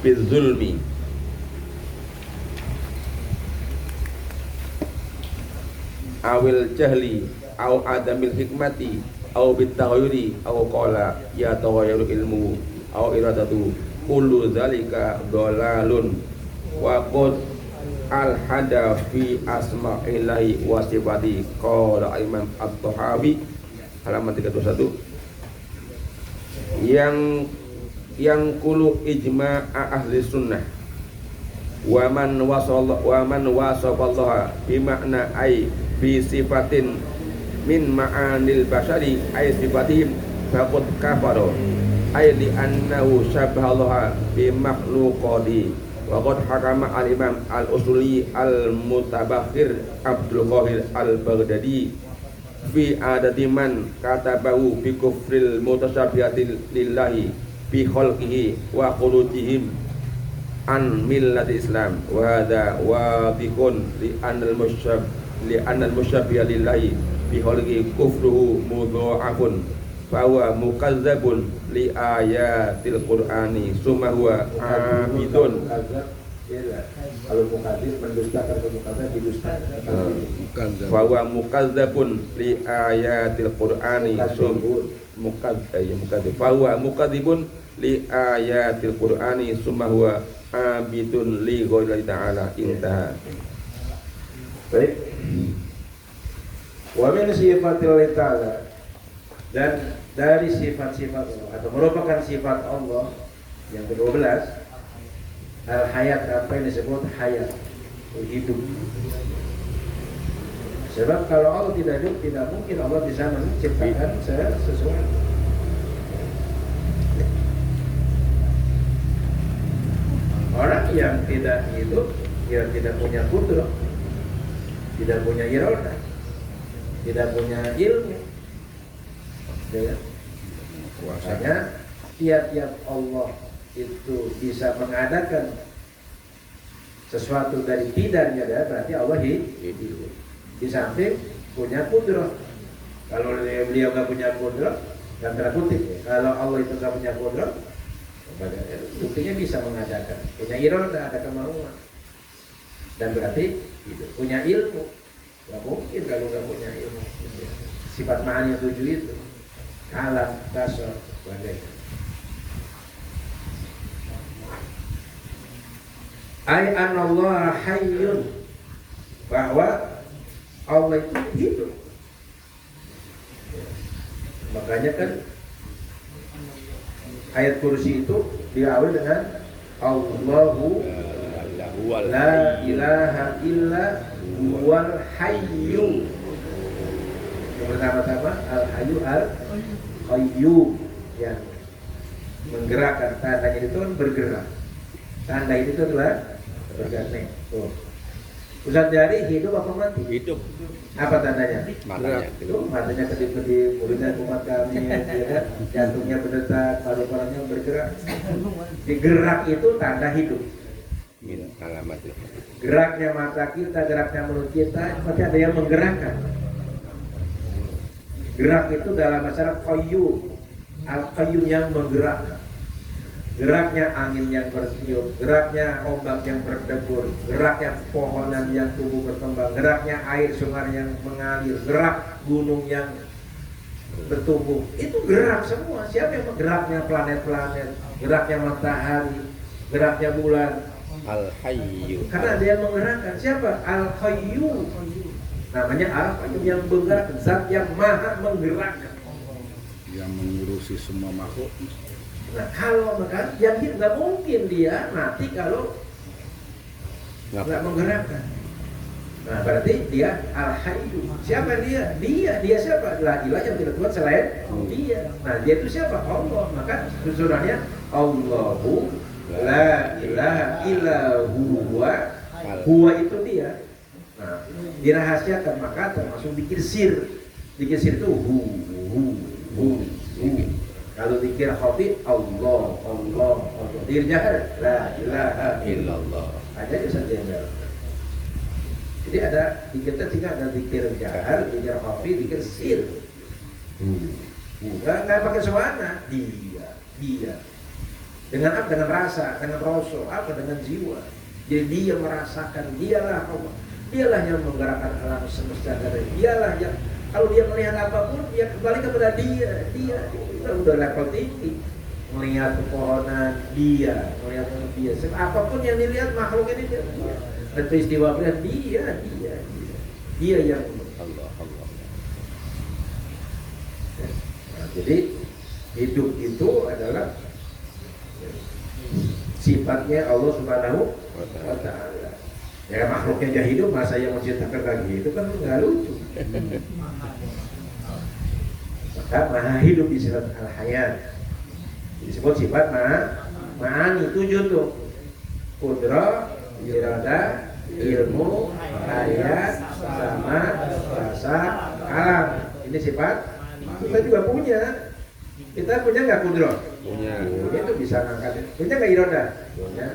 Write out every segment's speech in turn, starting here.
bizulmi awil jahli au adamil hikmati au bitaghayyuri au qala ya taghayyaru ilmu au iradatu kullu zalika dhalalun wa qad al hada fi asma'illahi wa sifati qala Imam At-Tahawi halaman 321 yang kulu ijma' ahli sunnah wa man wasafallaha bi makna ay bi sifatin min ma'anil bashari ay sifatihim faqad kafara ay li annahu syabahallaha bi makhluqati wa qad hakama al-imam al-usuli al-mutabakhir Abdul Qahir al-Baghdadi fi adati man katabahu bi kufril mutasyabihati lillahi bi khalqihi wa khulujihim an millati Islam wa hadha wadihun li anal musyabbiha lillahi bi khalqihi kufruhu mudha'afun fa huwa mukazzabun li ayatil qur'ani summa huwa abidun. Kalau mukadzib mendustakan mukadzib didustakan. Fa huwa mukazzabun li ayatil qur'ani mukadzib fa huwa mukadzibun li ayatil qur'ani summa huwa abidun li ghairi ta'ala. Intaha. Baik. Wa min sifatil ta'ala, dan dari sifat-sifat Allah atau merupakan sifat Allah yang ke-12 al-hayat, apa yang disebut hayat, hidup. Sebab kalau Allah tidak hidup, tidak mungkin Allah bisa menciptakan sesuatu. Orang yang tidak hidup, dia tidak punya kudrah, tidak punya iradah, tidak punya ilmu. Ya. Makanya tiap-tiap Allah itu bisa mengadakan sesuatu dari tidaknya, berarti Allah hidup. Di samping punya kudrah. Kalau beliau nggak punya kudrah, dan terkutip ya, kalau Allah itu nggak punya kudrah, buktinya bisa mengadakan. Punya iradah, ada kemauan, dan berarti hidup. Punya ilmu, nggak mungkin kalau nggak punya ilmu. Sifat ma'ani yang 7 itu, kalam, kasar, sebagainya. Ay anallaha hayyun, bahwa Allah itu hidup. Makanya kan ayat kursi itu diawali dengan Allahu la ilaha illa huwal hayyu. Yang pertama-tama al-hayyu al-qayyum, yang menggerakkan. Tandanya itu kan bergerak. Tanda itu adalah bergerak. Tuh. Ustaz Jari hidup apa mati? Hidup. Apa tandanya? Matanya. Itu matanya kedip-kedip, mulutnya kumat kami, ya, jantungnya berdetak, paru-parunya bergerak. Digerak itu tanda hidup. Alamat. Geraknya mata kita, geraknya mulut kita, berarti ada yang menggerakkan. Gerak itu dalam masalah qayyum, al-qayyum yang menggerakkan. Geraknya angin yang bertiup, geraknya ombak yang berdebur, geraknya pohonan yang tumbuh berkembang, geraknya air sungai yang mengalir, gerak gunung yang bertumbuh. Itu gerak semua. Siapa yang menggeraknya? Planet-planet, geraknya matahari, geraknya bulan. Al-Hayyu. Karena dia menggerakkan. Siapa? Al-Qayyum. Namanya Al-Qayyum, yang menggerakkan, zat yang maha menggerakkan, yang mengurusi semua makhluk. Nah, kalau maka yang hidup nggak mungkin dia mati kalau nggak menggerakkan. Nah, berarti dia al-hayyu. Siapa dia? Dia siapa? La ilaha yang tidak Tuhan selain dia. Nah, dia itu siapa? Allah. Maka susunannya Allahu la ilaha illa huwa. Huwa itu dia. Nah, dirahasiakan, maka termasuk zikir sir. Zikir sir itu hu. Kalau zikir khafi Allah. Zikir jahar la ilaha illallah. Ada itu saja yang jahar. Jadi ada zikir tiga, ada zikir jahar, zikir khafi, zikir sir. Nggak pakai suara. Dia. Dengan apa? Dengan rasa, dengan rasa, apa? Dengan jiwa. Jadi dia merasakan, dialah Allah. Dialah yang menggerakkan alam semesta. Dialah yang, kalau dia melihat apapun, dia kembali kepada dia. Dia udah level tinggi. Melihat pepohonan, dia. Melihat dia. Apapun yang dilihat makhluk ini dia. Dan peristiwa melihat dia yang Allah. Nah, jadi hidup itu adalah sifatnya Allah Subhanahu wa Ta'ala. Ya makhluknya aja hidup, masa yang menciptakan lagi itu kan nggak lucu. Maka maha hidup di sifat al-hayat, disebut sifat ma'ani 7 tuh: kudrah, iradah, ilmu, hayat, sama, rasa, kalam. Ini sifat kita juga punya. Kita punya nggak kudrah? Punya. Punya itu bisa ngangkat. Punya nggak iradah? Punya.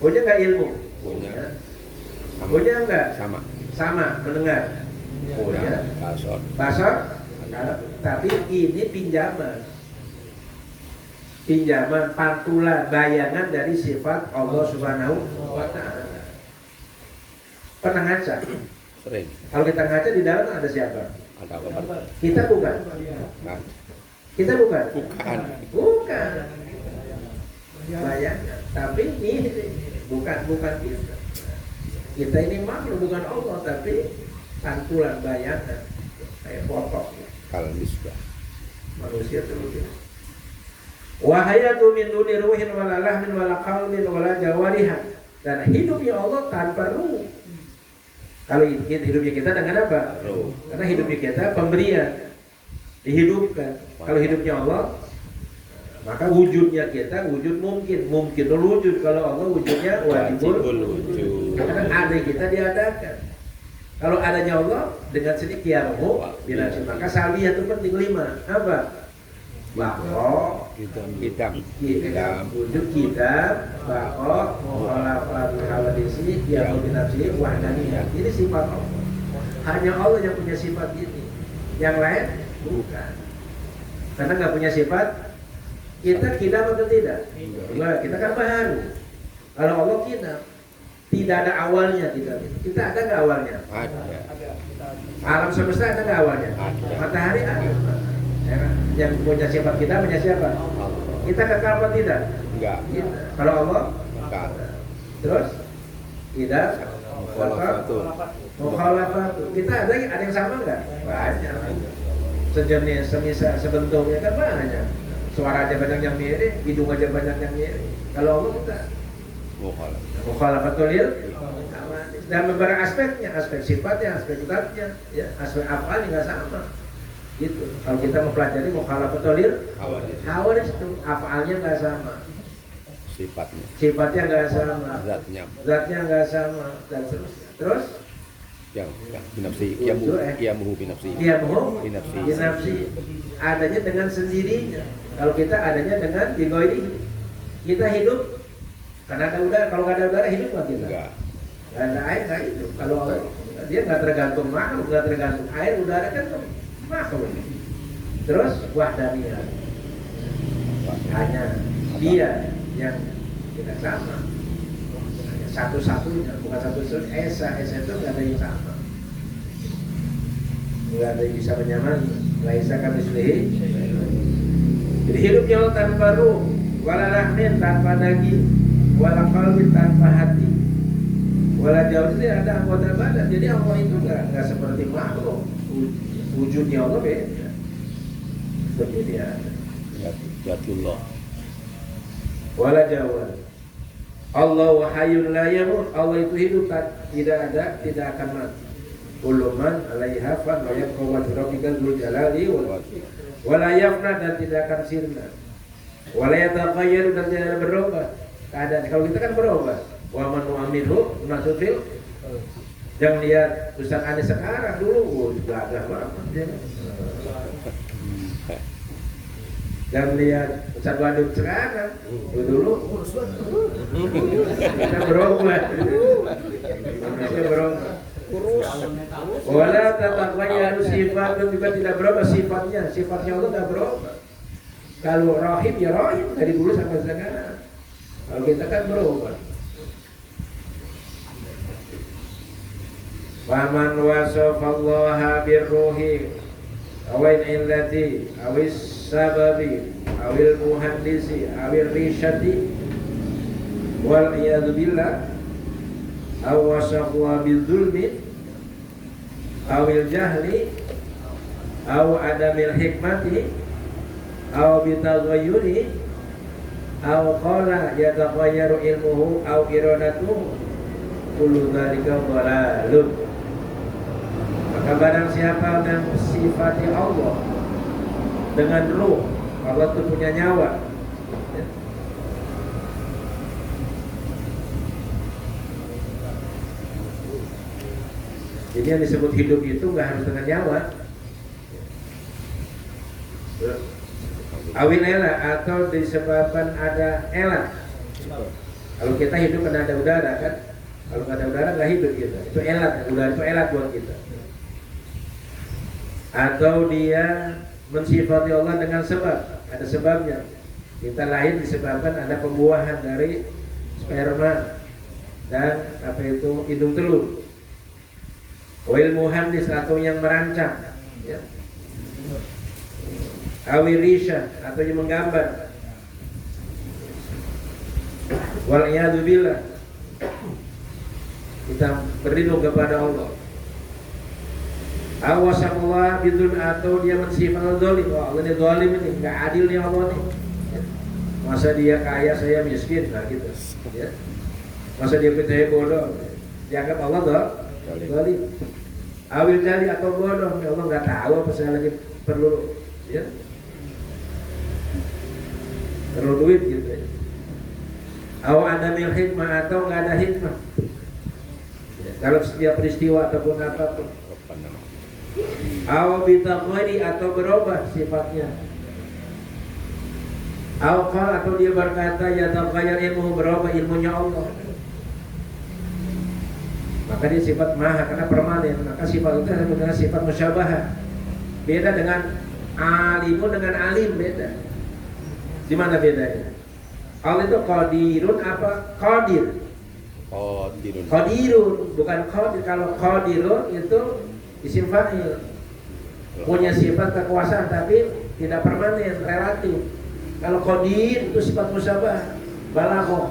Punya nggak ilmu? Punya. Punya nggak? Sama, mendengar. Punya. Basar. Tapi ini pinjaman, pantulan, bayangan dari sifat Allah Subhanahu wa Ta'ala. Pernah ngaca? Sering. Kalau kita ngaca di dalam ada siapa? Ada apa? Kita bukan. Kita bukan. Bukan. Bayangan. Tapi ini bukan kita. Kita ini makhluk, bukan Allah, tapi pantulan bayangan. Kayak foto. Kalau misbah. Manusia terus. Wahayatu min duni ruhin wala lahmin wala qalbin wala jawarihan. Dan hidupnya Allah tanpa ruh. Kalau hidupnya kita dengan apa? Ruh. Karena hidupnya kita pemberian, dihidupkan. Kalau hidupnya Allah, maka wujudnya kita wujud mungkin wujud. Kalau Allah wujudnya wajibul wujud. Karena ada kita diadakan. Kalau adanya Allah dengan sedikit binasi, maka salbiyah itu penting 5. Apa? Bako, Hitam. wujud kita, bako, muhalafat hawadisi, kiamu binasi, wahdaniyah. Ini sifat Allah. Hanya Allah yang punya sifat ini. Yang lain bukan. Karena nggak punya sifat, kita kidam atau tidak? Kita kan baru. Kalau Allah kidam, tidak ada awalnya, kita ada nggak awalnya? Ada. Alam semesta ada nggak awalnya? Ada. Matahari ada. Ya, yang punya sifat kita punya siapa? Kita kekal apa tidak? Enggak. Kalau Allah? Enggak. Terus? Tidak. Mukhalafatul. Kita ada yang sama nggak? Banyak. Sejenis, semisal, sebentuknya kan banyak. Suara aja banyak yang mirip, hidung aja banyak yang mirip. Kalau Allah kita mukhalafatul lil dan beberapa aspeknya, aspek sifatnya, aspek zatnya, ya, aspek afalnya nggak sama. Gitu. Kalau kita mempelajari mukhalafatul lil hawadis itu afalnya nggak sama. Sifatnya nggak sama. Zatnya nggak sama dan seterusnya. Terus yang binafsi, kiamuhu binafsi. Adanya dengan sendirinya. Kalau kita adanya dengan bigoiri. Kita hidup karena ada udara. Kalau nggak ada udara hidup nggak kita? Enggak. Nggak ada air nggak hidup. Kalau dia nggak tergantung makhluk, nggak tergantung air, udara kan makhluk. Terus wahdaniyah. Hanya dia yang tidak sama. Satu-satunya, bukan satu-satunya. Esa itu nggak ada yang sama. Nggak ada yang bisa menyamai. Laisa kamitslihi. Jadi hidupnya Allah tanpa ruh, wala lahmin tanpa daging, wala qalbin tanpa hati, wala jauh tidak ada anggota badan. Jadi Allah itu nggak seperti makhluk. Wujudnya Allah beda. Seperti dia. Jatullah. Wala jawab. Allah hayyun la yamut. Allah itu hidup, tidak ada, tidak akan mati. Kullu man 'alaiha fan wa yabqa wajhu rabbika dzul jalali wala yafna, dan tidak akan sirna. Wala yataghayyar, dan tidak berubah keadaan. Kalau kita kan berubah. Wa man nu'amiru nasufil. Jangan lihat Ustaz Anies sekarang, dulu gagah banget dia. Jangan lihat Ustaz Wadud sekarang, dulu kita berubah. Kita berubah. Wala tataghayyar sifat, dan juga tidak berubah sifatnya. Sifatnya Allah tidak berubah. Kalau Rahim ya Rahim dari dulu sampai sekarang. Kalau kita kan berubah. Faman wasafallaha birruhi awin illati awis sababi awil muhandisi awil rishati wal iyadu billah aw wasafuha bidzulmi awil jahli aw adamil hikmati aw bitaghayyuri aw qala yataghayyaru ilmuhu aw iradatuhu kullu dzalika dhalalun. Maka barang siapa yang sifati Allah dengan ruh, Allah itu punya nyawa, ya. Jadi yang disebut hidup itu nggak harus dengan nyawa. Awil ela atau disebabkan ada ela. Kalau kita hidup karena ada udara kan, kalau nggak ada udara nggak hidup kita. Itu elat, udara itu elat buat kita. Atau dia mensifati Allah dengan sebab, ada sebabnya. Kita lahir disebabkan ada pembuahan dari sperma dan apa itu hidung telur. Wal muhandis atau yang merancang, ya. Awirisha atau yang menggambar. Wal iyadu billah. Kita berlindung kepada Allah. Awasamullah bidun atau dia mensifat zalim. Wah, Allah ini zalim ini, enggak adil nih Allah nih. Ya. Masa dia kaya saya miskin, nah gitu. Ya. Masa dia percaya bodoh, dianggap Allah zalim. Awil jali atau bodoh, ya Allah nggak tahu apa saya lagi perlu, ya. Perlu duit gitu ya. Aw adamil hikmah atau nggak ada hikmah. Ya, kalau setiap peristiwa ataupun apapun. Aw bitaqwari atau berubah sifatnya. Aw qala atau dia berkata ya taghayyar ilmu berubah ilmunya Allah. Maka dia sifat maha karena permanen. Maka sifat itu adalah sifat musyabahah. Beda dengan alimun dengan alim beda. Di mana bedanya? Allah itu qadirun apa? Qadir. Qadirun bukan qadir. Kalau qadirun itu isim fa'il. Punya sifat kekuasaan tapi tidak permanen, relatif. Kalau qadir itu sifat musyabah, balaghah.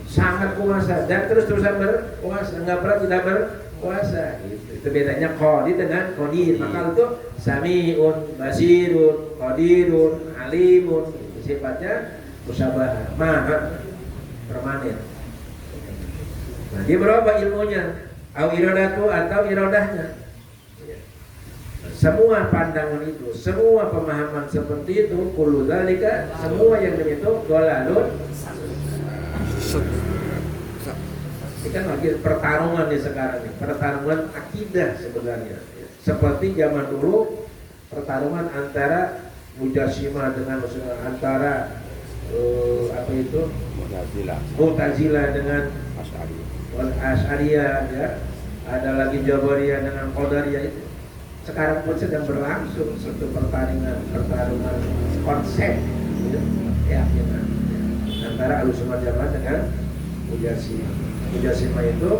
Sangat kuasa dan terus-terusan berkuasa, enggak pernah tidak berkuasa. Itu bedanya qadir dengan qadir. Maka itu sami'un, basirun, qadirun, alimun. Sifatnya musyabah, maha permanen. Nah, dia berubah ilmunya, au iradatu atau iradahnya. Semua pandangan itu, semua pemahaman seperti itu, kullu dzalika, semua yang itu dhalalun. Ini kan lagi pertarungan nih sekarang nih, pertarungan akidah sebenarnya. Seperti zaman dulu pertarungan antara Mujassimah dengan antara apa itu Mu'tazilah dengan Asy'ariyah, ya. Ada lagi Jabariyah dengan Qadariyah itu. Sekarang pun sedang berlangsung suatu pertarungan konsep, ya, antara Ahlussunnah wal Jamaah dengan Mujassimah. Mujassimah itu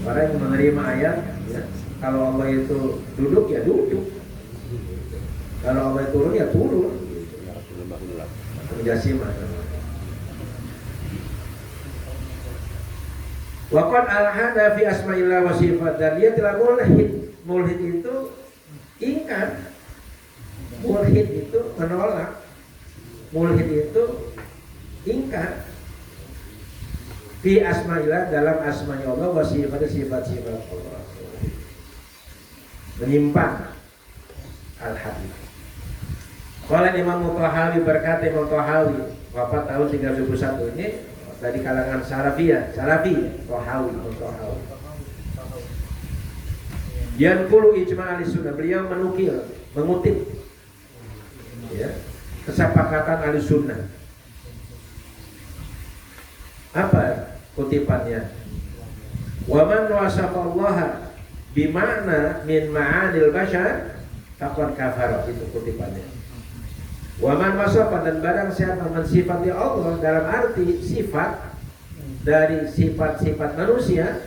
orang yang menerima ayat, ya, kalau Allah itu duduk ya duduk, kalau Allah itu turun ya turun. Mujassimah. Waqad alhada fi asma'illah wa sifat, dan dia telah mulhid. Mulhid itu ingkar. Mulhid itu menolak. Mulhid itu ingkar. Fi asma'illah, dalam asma' Allah wa sifat-sifat Allah. Menyimpang al-hadith. Qala Imam Thahawi, berkata Imam Thahawi wafat tahun 31, ini dari kalangan Salafi Thahawi. Yanqulu ijma' ahli-sunnah, beliau mengutip, ya, kesepakatan ahli-sunnah. Apa kutipannya? Wa man wasafallaha bima'na min ma'anil bashar faqad kafara, itu kutipannya. Waman wasofa, dan barang siapa mensifati Allah dalam arti sifat dari sifat-sifat manusia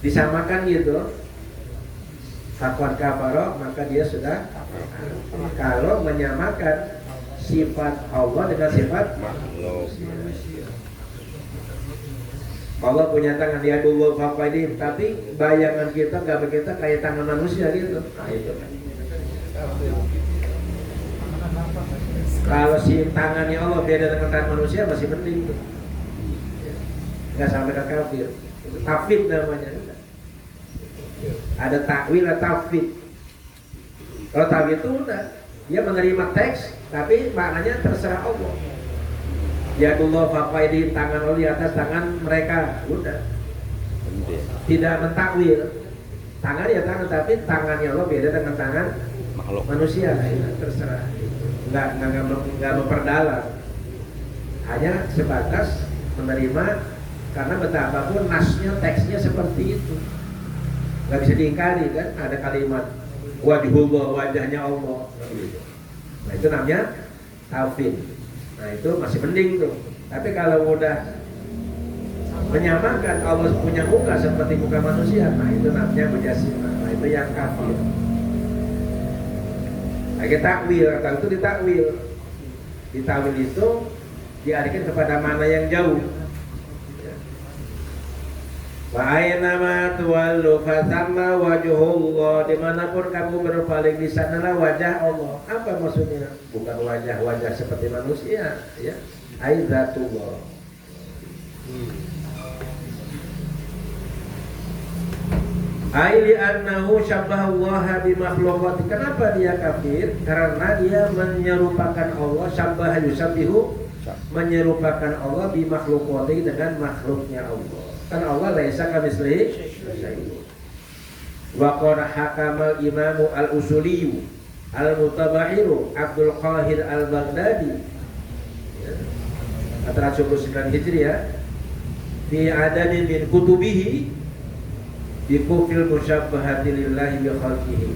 disamakan gitu, faqad kafara, maka dia sudah kalau menyamakan sifat Allah dengan sifat manusia. Allah punya tangan, dia dulu faqadim, tapi bayangan kita gambar kita kayak tangan manusia gitu. Nah itu. Kalau si tangannya Allah beda dengan tangan manusia masih mending tuh. Nggak sampai ke kafir. Itu tafwid namanya. Ada takwil atau tafwid. Kalau tafwid itu udah dia menerima teks tapi maknanya terserah Allah. Ya Allah faqaidi, tangan Allah di atas tangan mereka, udah. Tidak mentakwil. Tangan ya tangan, tapi tangannya Allah beda dengan tangan makhluk manusia. Nah, terserah. Nggak memperdalam, hanya sebatas menerima, karena betapapun nasnya, teksnya seperti itu, nggak bisa diingkari kan. Ada kalimat wajhullah, wajahnya Allah, nah itu namanya tafwid. Nah itu masih mending tuh. Tapi kalau udah menyamakan Allah punya muka seperti muka manusia, nah itu namanya mujassimah. Nah itu yang kafir. Lagi takwil, atau itu ditakwil. Ditakwil itu dialihkan kepada mana yang jauh. Wa aina ma tuwallu fatamma wajhullah, dimanapun kamu berpaling di sanalah wajah Allah. Apa maksudnya? Bukan wajah-wajah seperti manusia, ya. Aidzatullah. Aili annahu syabbahallaha bimakhluqati. Kenapa dia kafir? Karena dia menyerupakan Allah, syabbaha yusabbihu, menyerupakan Allah bimakhluqati, dengan makhluknya Allah. Kan Allah laisa kamitslihi syai'un. Wa qad hakama al-imamu al-usuliyyu al-mutabahiru Abdul Qahir al-Baghdadi 499 Hijriah fi adadin min kutubihi bikufil musyabbahati lillahi bi khalqihi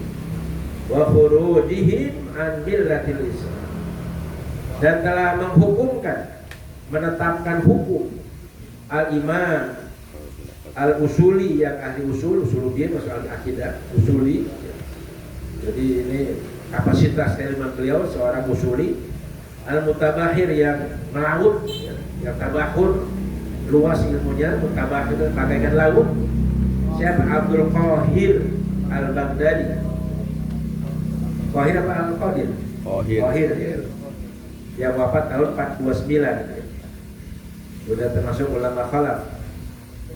wa khurujihim an millatil Islam, dan telah menghukumkan, menetapkan hukum al-imam al-usuli, yang ahli usuluddin, masuk al-akidah usuli. Jadi ini kapasitas ilmu beliau seorang usuli, al-mutabahir, yang melaut, yang tabahur, luas ilmunya, mutabahir itu bagaikan laut. Siapa? Abdul Qahir al-Baghdadi. Qahir apa al-Qadir? Qahir ya. Yang wafat tahun 429. Sudah termasuk ulama khalaf.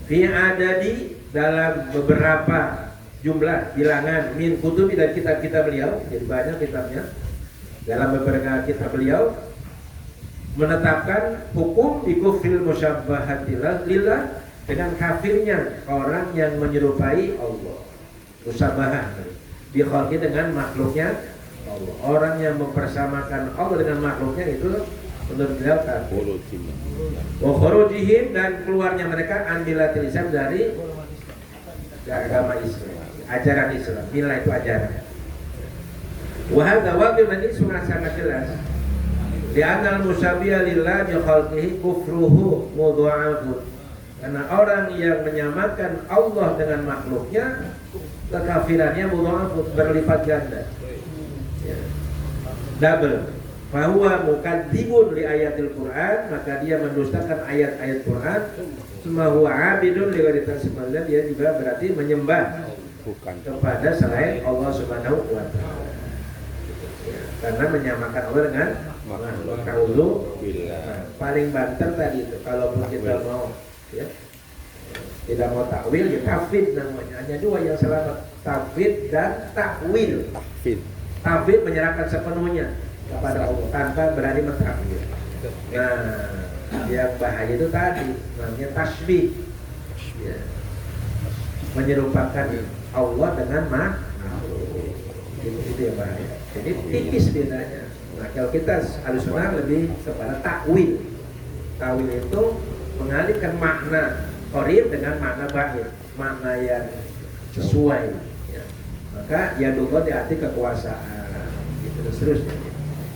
Fi adadi, dalam beberapa jumlah bilangan, min kutubi, dari kitab-kitab beliau, jadi banyak kitabnya. Dalam beberapa kitab beliau menetapkan hukum bikufril musyabbahatillah lillah, dengan kafirnya orang yang menyerupai Allah, musyabahah bi khalqi, dengan makhluknya Allah. Orang yang mempersamakan Allah dengan makhluknya itu menurut beliau kafir. Wa khurujihim, dan keluarnya mereka an millatil Islam, dari agama Islam, ajaran Islam. Milah itu ajaran. Wa hadza waqi', ini sangat jelas. Li'anna al-musyabbiha lillah bi khalqihi kufruhu mudha'afun. Karena orang yang menyamakan Allah dengan makhluknya, kekafirannya mudha'afun, berlipat ganda. Ya. Double. Fahuwa mukadzibun li ayatil Quran, maka dia mendustakan ayat-ayat Quran. Semua huwa abidun li ghairi tasbih, dia juga berarti menyembah kepada selain Allah Subhanahu wa taala. Ya, karena menyamakan Allah dengan makhluk. Paling banter tadi itu, kalaupun kita mau, ya, tidak mau takwil, ya tafwid namanya. Hanya dua yang selamat, tafwid dan takwil. Tafwid menyerahkan sepenuhnya kepada Allah tanpa berani mentakwil. Nah, yang bahaya itu tadi namanya tasbih, ya, menyerupakan Allah dengan makhluk. Itu yang bahaya. Jadi tipis bedanya. Nah, kalau kita Ahlussunnah lebih kepada takwil. Takwil itu mengalihkan makna qarib dengan makna ba'id, makna yang sesuai, ya. Maka ya dulu diarti kekuasaan, gitu, seterusnya.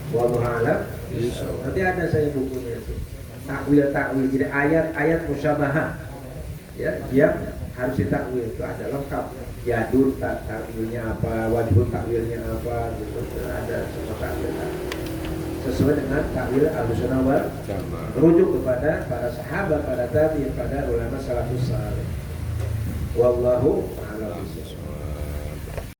Wallahu a'lam. Nanti ada saya bukunya itu. Takwil. Jadi ayat-ayat musyabahah. Ya, yang harus ditakwil itu ada lengkap. Yadun takwilnya apa, wajibun takwilnya apa, gitu. Ada semua takwil. Sesuai dengan takwil Ahlussunnah wal Jamaah. Merujuk kepada para sahabat, para tabi'in, pada ulama salafus saleh. Wallahu a'lam.